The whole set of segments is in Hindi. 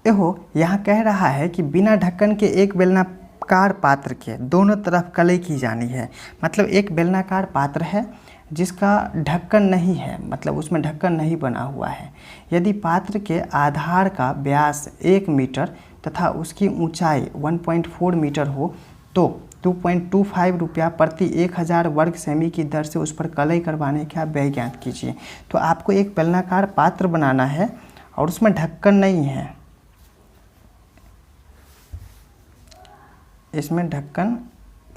देखो यहाँ कह रहा है कि बिना ढक्कन के एक बेलनाकार पात्र के दोनों तरफ कलई की जानी है। मतलब एक बेलनाकार पात्र है जिसका ढक्कन नहीं है, मतलब उसमें ढक्कन नहीं बना हुआ है। यदि पात्र के आधार का व्यास 1 मीटर तथा उसकी ऊंचाई 1.4 मीटर हो तो 2.25 रुपया प्रति 1000 वर्ग सेमी की दर से उस पर कलई करवाने का व्यय ज्ञात कीजिए। तो आपको एक बेलनाकार पात्र बनाना है और उसमें ढक्कन नहीं है, इसमें ढक्कन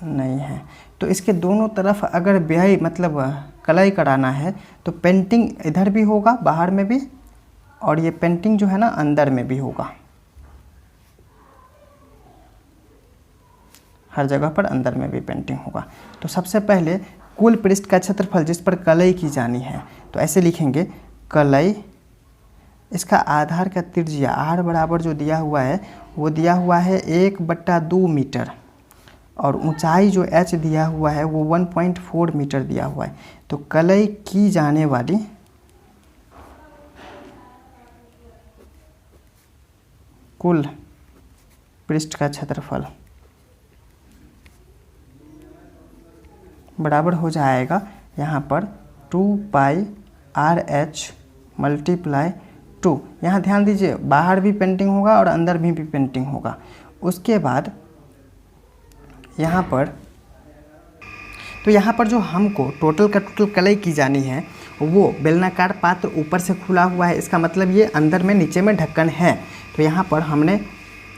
नहीं है, तो इसके दोनों तरफ अगर व्यय मतलब कलई कराना है तो पेंटिंग इधर भी होगा बाहर में भी, और ये पेंटिंग जो है ना अंदर में भी होगा, हर जगह पर अंदर में भी पेंटिंग होगा। तो सबसे पहले कुल पृष्ठ का क्षेत्रफल जिस पर कलई की जानी है तो ऐसे लिखेंगे कलई, इसका आधार का त्रिज्या r बराबर जो दिया हुआ है वो दिया हुआ है 1/2 मीटर, और ऊंचाई जो h दिया हुआ है वो 1.4 मीटर दिया हुआ है। तो कलई की जाने वाली कुल पृष्ठ का क्षेत्रफल बराबर हो जाएगा यहाँ पर 2πRh मल्टीप्लाई 2। यहाँ ध्यान दीजिए बाहर भी पेंटिंग होगा और अंदर भी पेंटिंग होगा। उसके बाद यहाँ पर तो यहाँ पर जो हमको टोटल का टोटल कलई की जानी है वो बेलनाकार पात्र ऊपर से खुला हुआ है, इसका मतलब ये अंदर में नीचे में ढक्कन है। तो यहाँ पर हमने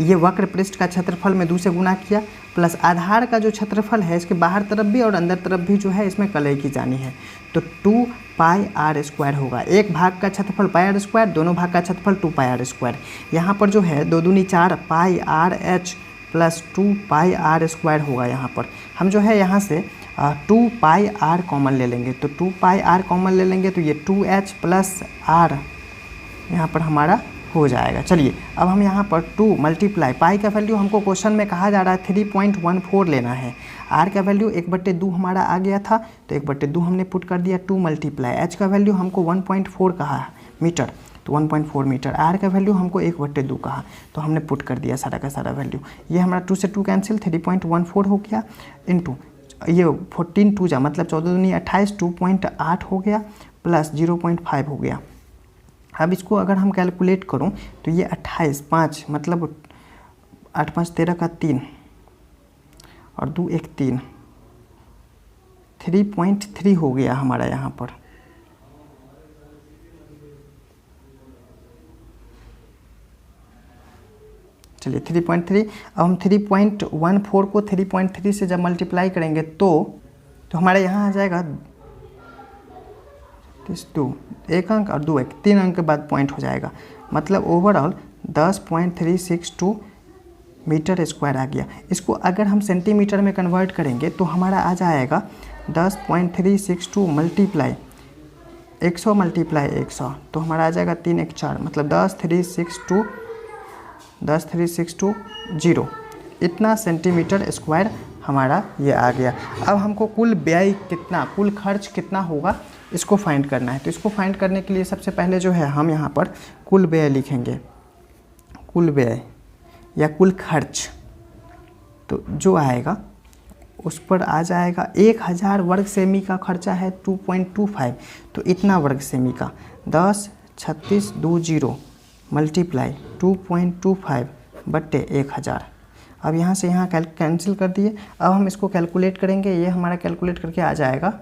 ये वक्र पृष्ठ का क्षेत्रफल में 2 से गुना किया प्लस आधार का जो क्षेत्रफल है इसके बाहर तरफ भी और अंदर तरफ भी जो है इसमें कलई की जानी है। तो 2πr² होगा, एक भाग का क्षेत्रफल πr², दोनों भाग का क्षेत्रफल 2πr²। यहाँ पर जो है 2 दूनी 4 πRh प्लस 2πr² होगा। यहाँ पर हम जो है यहाँ से 2πr कॉमन ले लेंगे, तो 2πr कॉमन ले लेंगे तो ये 2h प्लस r यहाँ पर हमारा हो जाएगा। चलिए अब हम यहाँ पर 2 मल्टीप्लाई पाई का वैल्यू हमको क्वेश्चन में कहा जा रहा है 3.14 लेना है, r का वैल्यू 1/2 हमारा आ गया था तो 1/2 हमने पुट कर दिया। 2 मल्टीप्लाई h का वैल्यू हमको 1.4 कहा मीटर तो 1.4 मीटर, r का वैल्यू हमको 1/2 कहा तो हमने पुट कर दिया सारा का सारा वैल्यू। ये हमारा 2 से 2 कैंसिल 3.14 हो गया इंटू ये 14 2 जा मतलब 14 दूनी 28 2.8 हो गया प्लस 0.5 हो गया। अब इसको अगर हम कैलकुलेट करूं तो ये 28 5 मतलब 8 5 13 का 3 और 2 1 3 3.3 हो गया हमारा यहाँ पर। चलिए 3.3। अब हम 3.14 को 3.3 से जब मल्टीप्लाई करेंगे तो हमारा यहाँ आ जाएगा 2 एक अंक और 2 एक 3 अंक के बाद पॉइंट हो जाएगा, मतलब ओवरऑल 10.362 मीटर स्क्वायर आ गया। इसको अगर हम सेंटीमीटर में कन्वर्ट करेंगे तो हमारा आ जाएगा 10.362 मल्टीप्लाई 100 मल्टीप्लाई 100 तो हमारा आ जाएगा 3 1 4 मतलब 10.362 इतना सेंटीमीटर स्क्वायर हमारा ये आ गया। अब हमको कुल व्यय कितना, कुल खर्च कितना होगा इसको फाइंड करना है। तो इसको फाइंड करने के लिए सबसे पहले जो है हम यहाँ पर कुल व्यय लिखेंगे, कुल व्यय या कुल खर्च। तो जो आएगा उस पर आ जाएगा 1000 वर्ग सेमी का खर्चा है 2.25 तो इतना वर्ग सेमी का 103620 मल्टीप्लाई 2.25 बट्टे 1000। अब यहाँ से यहाँ कैंसिल कर दिए। अब हम इसको कैलकुलेट करेंगे, ये हमारा कैलकुलेट करके आ जाएगा,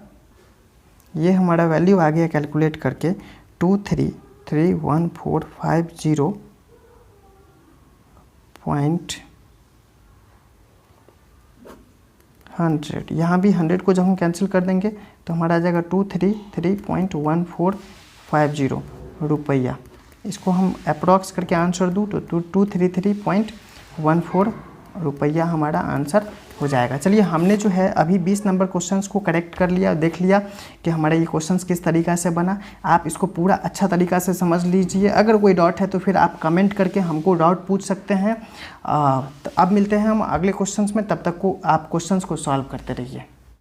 ये हमारा वैल्यू आ गया कैलकुलेट करके 2331450 यहाँ भी 100 को जब हम कैंसिल कर देंगे तो हमारा आ जाएगा 233.1450 रुपया। इसको हम अप्रॉक्स करके आंसर दूँ तो 233.14 रुपया हमारा आंसर हो जाएगा। चलिए हमने जो है अभी 20 नंबर क्वेश्चंस को करेक्ट कर लिया, देख लिया कि हमारा ये क्वेश्चंस किस तरीक़ा से बना। आप इसको पूरा अच्छा तरीक़ा से समझ लीजिए। अगर कोई डाउट है तो फिर आप कमेंट करके हमको डाउट पूछ सकते हैं। तो अब मिलते हैं हम अगले क्वेश्चंस में, तब तक को आप क्वेश्चंस को सॉल्व करते रहिए।